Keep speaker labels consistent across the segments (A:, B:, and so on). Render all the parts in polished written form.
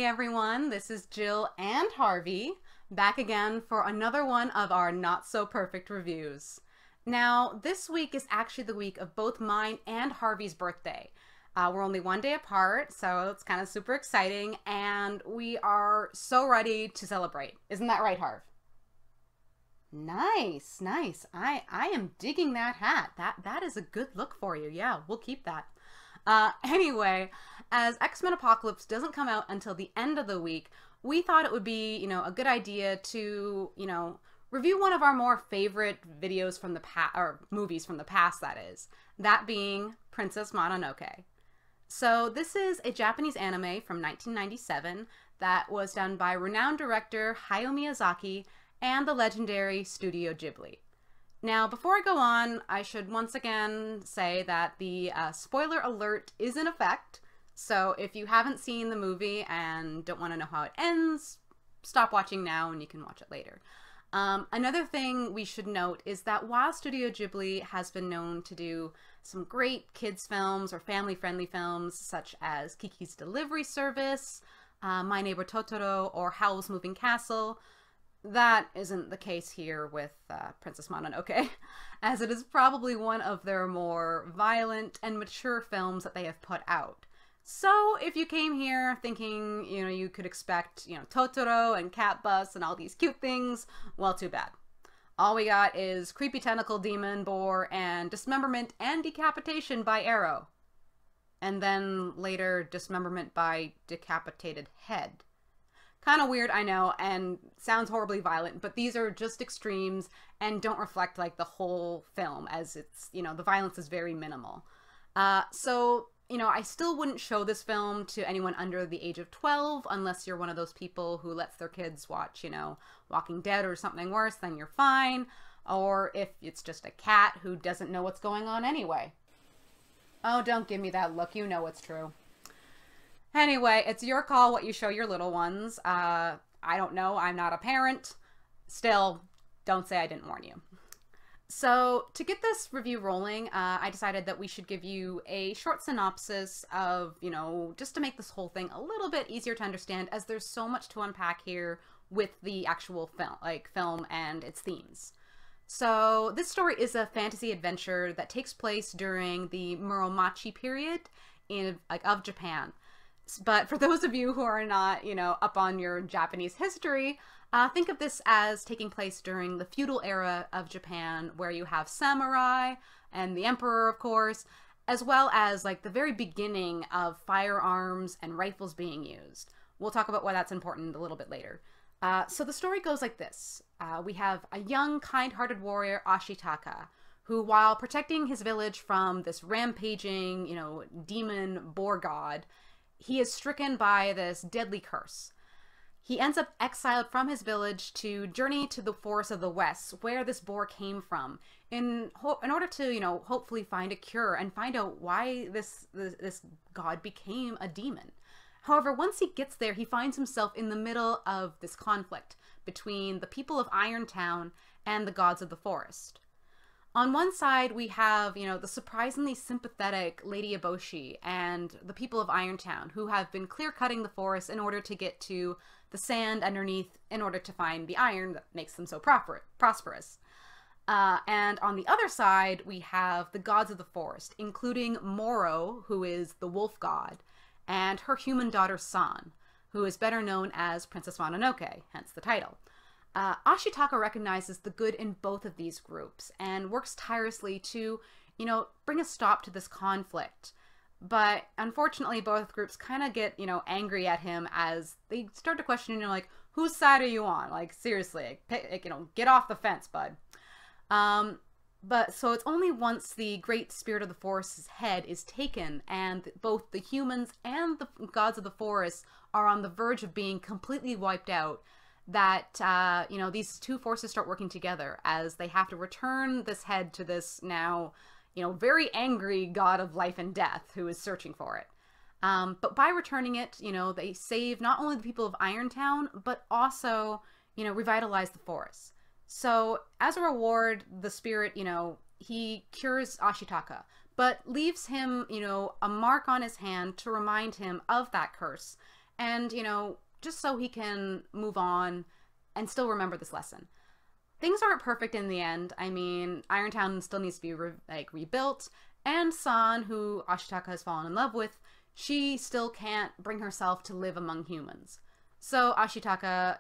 A: everyone, this is Jill and Harvey, back again for another one of our not so perfect reviews. Now, this week is actually the week of both mine and Harvey's birthday. We're only one day apart, so it's kind of super exciting, and we are so ready to celebrate. Isn't that right, Harv? Nice, nice. I am digging that hat. That is a good look for you. Yeah, we'll keep that. Anyway, as X-Men Apocalypse doesn't come out until the end of the week, we thought it would be, a good idea to, review one of our more favorite videos from the past, or movies from the past, that is. That being Princess Mononoke. So this is a Japanese anime from 1997 that was done by renowned director Hayao Miyazaki and the legendary Studio Ghibli. Now, before I go on, I should once again say that the spoiler alert is in effect. So if you haven't seen the movie and don't want to know how it ends, stop watching now and you can watch it later. Another thing we should note is that while Studio Ghibli has been known to do some great kids films or family-friendly films such as Kiki's Delivery Service, My Neighbor Totoro, or Howl's Moving Castle, that isn't the case here with Princess Mononoke, as it is probably one of their more violent and mature films that they have put out. So if you came here thinking, you could expect, Totoro and Cat Bus and all these cute things, well, too bad. All we got is creepy tentacle demon boar and dismemberment and decapitation by arrow. And then later dismemberment by decapitated head. Kind of weird, I know, and sounds horribly violent, but these are just extremes and don't reflect like the whole film, as it's, the violence is very minimal. So, I still wouldn't show this film to anyone under the age of 12 unless you're one of those people who lets their kids watch, Walking Dead or something worse, then you're fine. Or if it's just a cat who doesn't know what's going on anyway. Oh, don't give me that look, you know it's true. Anyway, it's your call what you show your little ones. I don't know, I'm not a parent. Still, don't say I didn't warn you. So to get this review rolling, I decided that we should give you a short synopsis of, just to make this whole thing a little bit easier to understand, as there's so much to unpack here with the actual film and its themes. So this story is a fantasy adventure that takes place during the Muromachi period of Japan. But for those of you who are not, up on your Japanese history, think of this as taking place during the feudal era of Japan, where you have samurai and the emperor, of course, as well as like the very beginning of firearms and rifles being used. We'll talk about why that's important a little bit later. So the story goes like this. We have a young, kind-hearted warrior, Ashitaka, who, while protecting his village from this rampaging, demon boar god, he is stricken by this deadly curse. He ends up exiled from his village to journey to the forests of the west, where this boar came from, in order to, hopefully find a cure and find out why this god became a demon. However, once he gets there, he finds himself in the middle of this conflict between the people of Irontown and the gods of the forest. On one side, we have, the surprisingly sympathetic Lady Eboshi and the people of Irontown, who have been clear-cutting the forest in order to get to the sand underneath in order to find the iron that makes them so prosperous. And on the other side, we have the gods of the forest, including Moro, who is the wolf god, and her human daughter San, who is better known as Princess Mononoke, hence the title. Ashitaka recognizes the good in both of these groups and works tirelessly to, bring a stop to this conflict. But unfortunately, both groups kind of get, angry at him as they start to question, like, whose side are you on? Like, seriously, get off the fence, bud. But so it's only once the great spirit of the forest's head is taken and both the humans and the gods of the forest are on the verge of being completely wiped out that, these two forces start working together as they have to return this head to this now, very angry god of life and death who is searching for it. But by returning it, they save not only the people of Irontown, but also, revitalize the forest. So as a reward, the spirit, he cures Ashitaka, but leaves him, a mark on his hand to remind him of that curse And, just so he can move on and still remember this lesson. Things aren't perfect in the end. I mean, Irontown still needs to be rebuilt, and San, who Ashitaka has fallen in love with, she still can't bring herself to live among humans. So Ashitaka,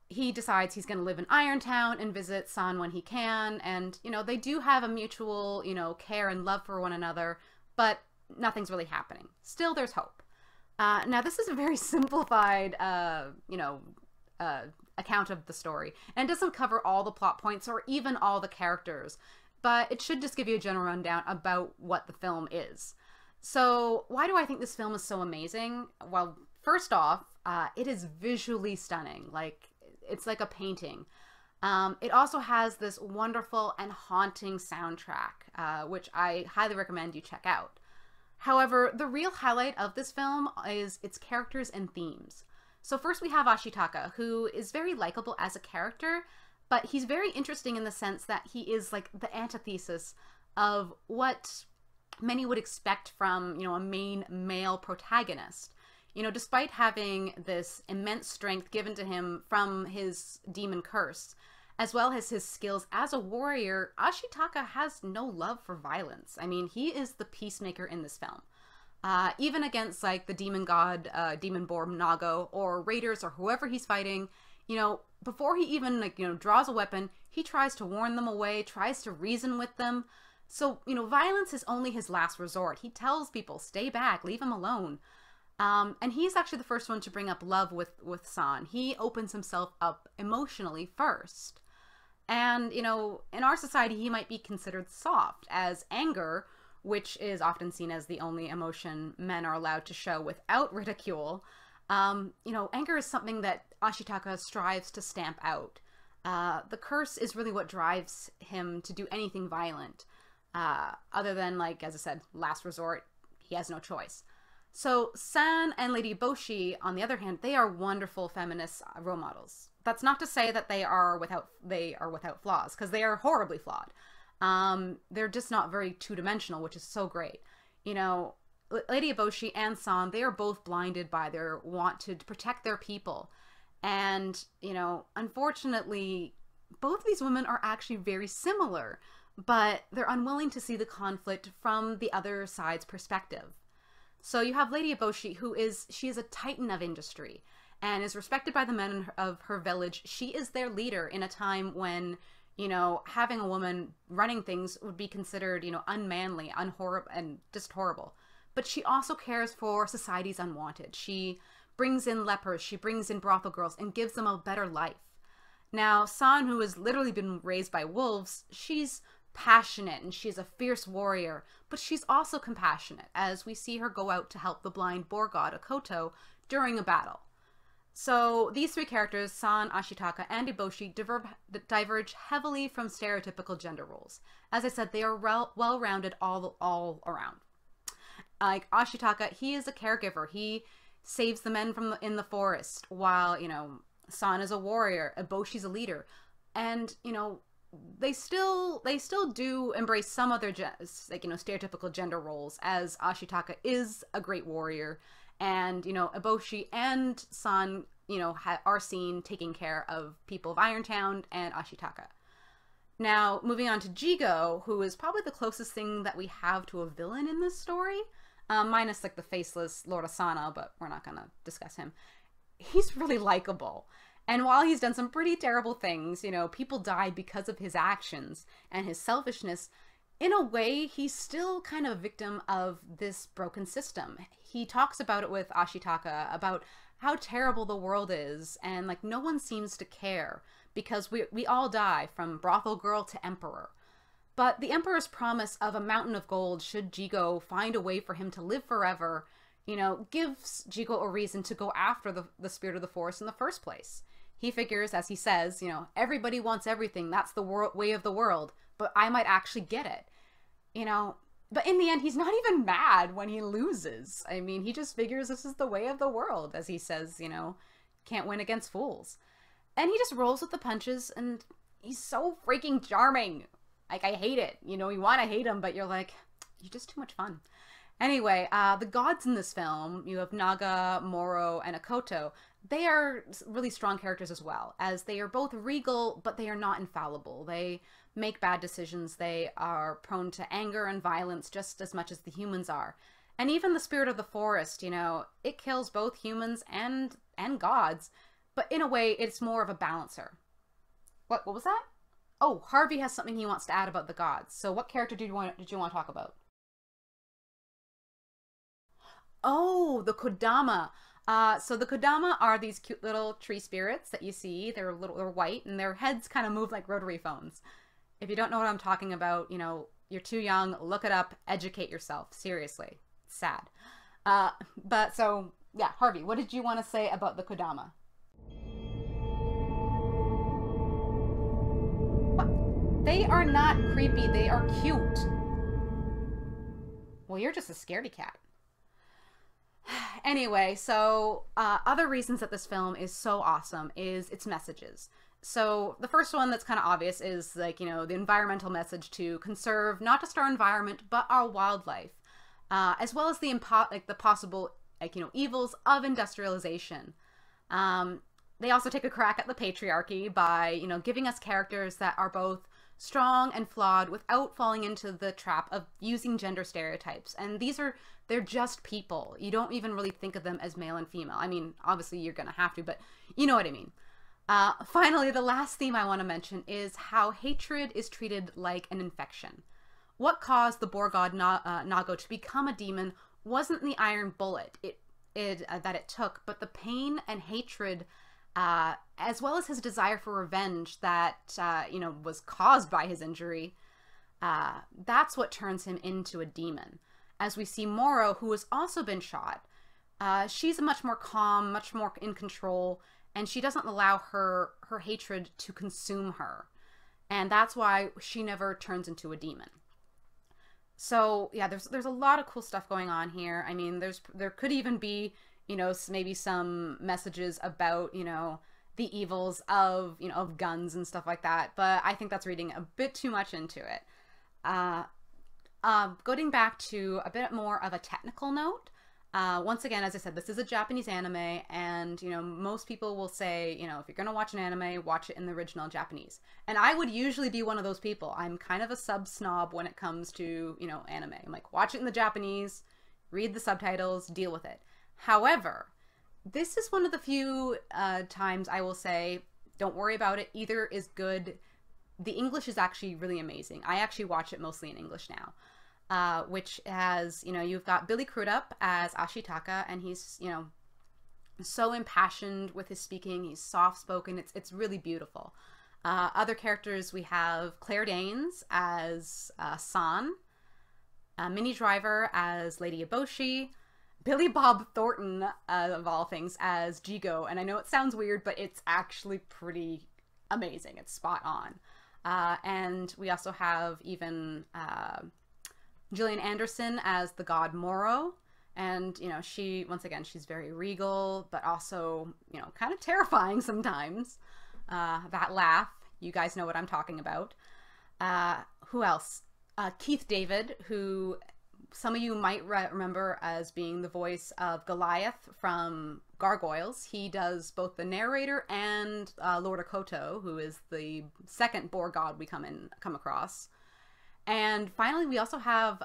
A: he decides he's going to live in Irontown and visit San when he can, and, they do have a mutual, care and love for one another, but nothing's really happening. Still, there's hope. Now, this is a very simplified, account of the story, and it doesn't cover all the plot points or even all the characters, but it should just give you a general rundown about what the film is. So why do I think this film is so amazing? Well, first off, it is visually stunning. It's like a painting. It also has this wonderful and haunting soundtrack, which I highly recommend you check out. However, the real highlight of this film is its characters and themes. So first we have Ashitaka, who is very likable as a character, but he's very interesting in the sense that he is like the antithesis of what many would expect from, a main male protagonist. Despite having this immense strength given to him from his demon curse, as well as his skills as a warrior, Ashitaka has no love for violence. I mean, he is the peacemaker in this film. Even against like the demon god, demon boar Nago, or raiders, or whoever he's fighting, before he even draws a weapon, he tries to warn them away, tries to reason with them. So, violence is only his last resort. He tells people, stay back, leave him alone. And he's actually the first one to bring up love with San. He opens himself up emotionally first. And, in our society, he might be considered soft, as anger, which is often seen as the only emotion men are allowed to show without ridicule. Anger is something that Ashitaka strives to stamp out. The curse is really what drives him to do anything violent. Other than, like, as I said, last resort, he has no choice. So San and Lady Eboshi, on the other hand, they are wonderful feminist role models. That's not to say that they are without flaws, because they are horribly flawed. They're just not very two-dimensional, which is so great. Lady Eboshi and San, they are both blinded by their want to protect their people. And, unfortunately, both these women are actually very similar, but they're unwilling to see the conflict from the other side's perspective. So you have Lady Eboshi, she is a titan of industry and is respected by the men of her village. She is their leader in a time when, having a woman running things would be considered, unmanly, and just horrible. But she also cares for society's unwanted. She brings in lepers, she brings in brothel girls, and gives them a better life. Now, San, who has literally been raised by wolves, she's passionate and she's a fierce warrior, but she's also compassionate, as we see her go out to help the blind boar god Akoto during a battle. So these three characters, San, Ashitaka, and Eboshi, diverge heavily from stereotypical gender roles. As I said, they are well-rounded all around. Like Ashitaka, he is a caregiver. He saves the men in the forest, while, San is a warrior, Eboshi's a leader. And, they still do embrace some other stereotypical gender roles, as Ashitaka is a great warrior, and Eboshi and San are seen taking care of people of Irontown and Ashitaka. Now, moving on to Jigo, who is probably the closest thing that we have to a villain in this story, minus like the faceless Lord Asana, but we're not gonna discuss him. He's really likable. And while he's done some pretty terrible things, people die because of his actions and his selfishness, in a way, he's still kind of a victim of this broken system. He talks about it with Ashitaka, about how terrible the world is, and like no one seems to care, because we all die, from brothel girl to emperor. But the emperor's promise of a mountain of gold should Jigo find a way for him to live forever, gives Jigo a reason to go after the spirit of the forest in the first place. He figures, as he says, everybody wants everything. That's the way of the world. But I might actually get it. But in the end, he's not even mad when he loses. I mean, he just figures this is the way of the world. As he says, can't win against fools. And he just rolls with the punches, and he's so freaking charming. Like, I hate it. You want to hate him, but you're like, you're just too much fun. Anyway, the gods in this film, you have Naga, Moro, and Akoto. They are really strong characters as well, as they are both regal, but they are not infallible. They make bad decisions. They are prone to anger and violence just as much as the humans are. And even the spirit of the forest, it kills both humans and gods, but in a way, it's more of a balancer. What was that? Oh, Harvey has something he wants to add about the gods. So what character did you want to talk about? Oh, the Kodama. So the Kodama are these cute little tree spirits that you see. They're white, and their heads kind of move like rotary phones. If you don't know what I'm talking about, you're too young. Look it up. Educate yourself. Seriously, it's sad. But so yeah, Harvey, what did you want to say about the Kodama? What? They are not creepy. They are cute. Well, you're just a scaredy cat. Anyway, so other reasons that this film is so awesome is its messages. So the first one that's kind of obvious is the environmental message to conserve not just our environment but our wildlife, as well as the possible evils of industrialization. They also take a crack at the patriarchy by giving us characters that are both strong and flawed without falling into the trap of using gender stereotypes. And they're just people. You don't even really think of them as male and female. I mean, obviously you're gonna have to, but you know what I mean. Finally, the last theme I want to mention is how hatred is treated like an infection. What caused the boar god Nago to become a demon wasn't the iron bullet that it took, but the pain and hatred, as well as his desire for revenge that was caused by his injury. That's what turns him into a demon. As we see Moro, who has also been shot, she's much more calm, much more in control, and she doesn't allow her hatred to consume her. And that's why she never turns into a demon. So yeah, there's a lot of cool stuff going on here. I mean, there could even be, maybe some messages about, the evils of, of guns and stuff like that. But I think that's reading a bit too much into it. Going back to a bit more of a technical note, once again, as I said, this is a Japanese anime, and most people will say, if you're gonna watch an anime, watch it in the original Japanese. And I would usually be one of those people. I'm kind of a sub snob when it comes to anime. I'm like, watch it in the Japanese, read the subtitles, deal with it. However, this is one of the few times I will say, don't worry about it. Either is good. The English is actually really amazing. I actually watch it mostly in English now, which has, you've got Billy Crudup as Ashitaka, and he's, so impassioned with his speaking. He's soft-spoken. It's really beautiful. Other characters, we have Claire Danes as San, Minnie Driver as Lady Eboshi, Billy Bob Thornton, of all things, as Jigo. And I know it sounds weird, but it's actually pretty amazing. It's spot on. And we also have even Gillian Anderson as the god Moro. And, she, once again, she's very regal, but also, kind of terrifying sometimes. That laugh, you guys know what I'm talking about. Who else? Keith David, who some of you might remember as being the voice of Goliath from Gargoyles. He does both the narrator and Lord Akoto, who is the second boar god we come across. And finally, we also have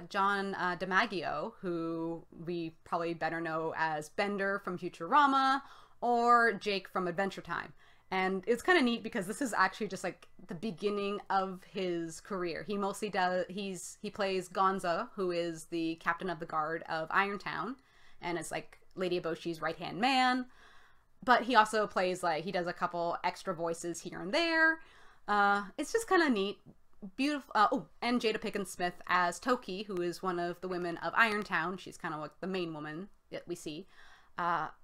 A: John DiMaggio, who we probably better know as Bender from Futurama or Jake from Adventure Time. And it's kind of neat because this is actually just like the beginning of his career. He mostly he plays Gonza, who is the captain of the guard of Irontown, and it's like Lady Eboshi's right-hand man. But he also plays, he does a couple extra voices here and there. It's just kind of neat. Beautiful. Oh, and Jada Pinkett Smith as Toki, who is one of the women of Irontown. She's kind of like the main woman that we see.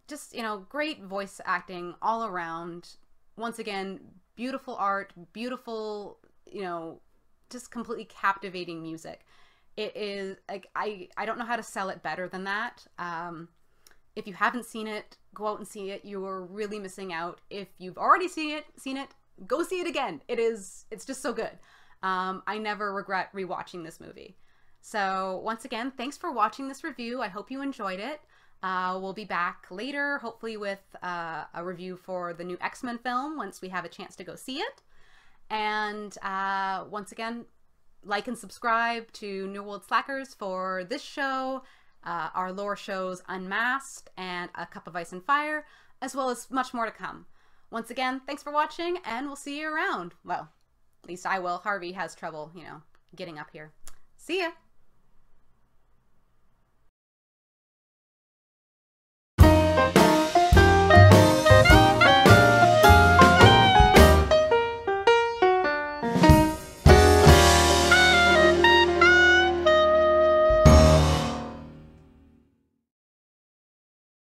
A: Just, great voice acting all around. Once again, beautiful art, beautiful, just completely captivating music. It is, like, I don't know how to sell it better than that. If you haven't seen it, go out and see it. You are really missing out. If you've already seen it, go see it again. It's just so good. I never regret rewatching this movie. So once again, thanks for watching this review. I hope you enjoyed it. We'll be back later, hopefully with a review for the new X-Men film once we have a chance to go see it. And once again, like and subscribe to New World Slackers for this show, our lore shows Unmasked and A Cup of Ice and Fire, as well as much more to come. Once again, thanks for watching, and we'll see you around. Well, at least I will. Harvey has trouble, getting up here. See ya!